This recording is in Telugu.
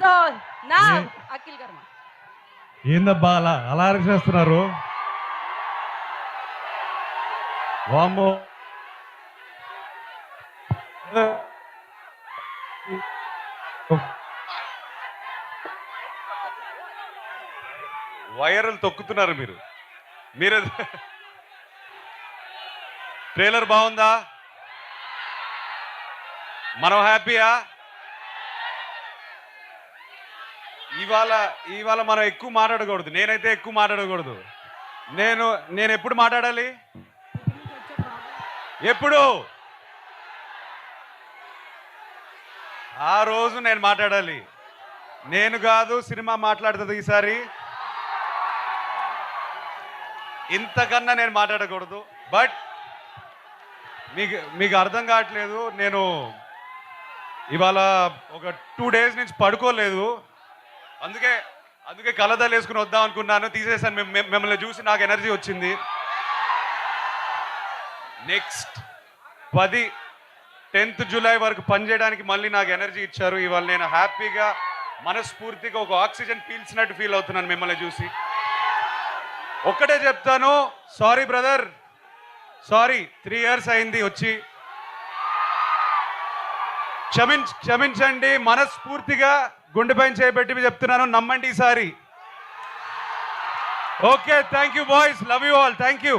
సో నా అఖిల్ కర్మ ఏందబ్బా అలా అరిచేస్తున్నారు? వామ్మో, వైరల్ తొక్కుతున్నారు మీరు. మీరు ట్రైలర్ బాగుందా? మనం హ్యాపీయా? ఇవాళ మనం ఎక్కువ మాట్లాడకూడదు. నేనైతే ఎక్కువ మాట్లాడకూడదు. నేను ఎప్పుడు మాట్లాడాలి? ఎప్పుడు? ఆ రోజు నేను మాట్లాడాలి. నేను కాదు, సినిమా మాట్లాడుతుంది ఈసారి. ఇంతకన్నా నేను మాట్లాడకూడదు. బట్ మీకు అర్థం కావట్లేదు. నేను ఇవాళ ఒక 2 days నుంచి పడుకోలేదు. అందుకే కలదాలు వేసుకుని వద్దాం అనుకున్నాను. తీసేసాను. మిమ్మల్ని చూసి నాకు ఎనర్జీ వచ్చింది. నెక్స్ట్ 10th July వరకు పనిచేయడానికి మళ్ళీ నాకు ఎనర్జీ ఇచ్చారు. ఇవాళ నేను హ్యాపీగా మనస్ఫూర్తిగా ఒక ఆక్సిజన్ పీల్చినట్టు ఫీల్ అవుతున్నాను మిమ్మల్ని చూసి. ఒక్కటే చెప్తాను, సారీ బ్రదర్, సారీ. 3 years అయింది వచ్చి. క్షమించండి. మనస్ఫూర్తిగా గుండెపైన చేయబెట్టి చెప్తున్నాను, నమ్మండి ఈసారి. Okay, thank you boys, love you all, thank you.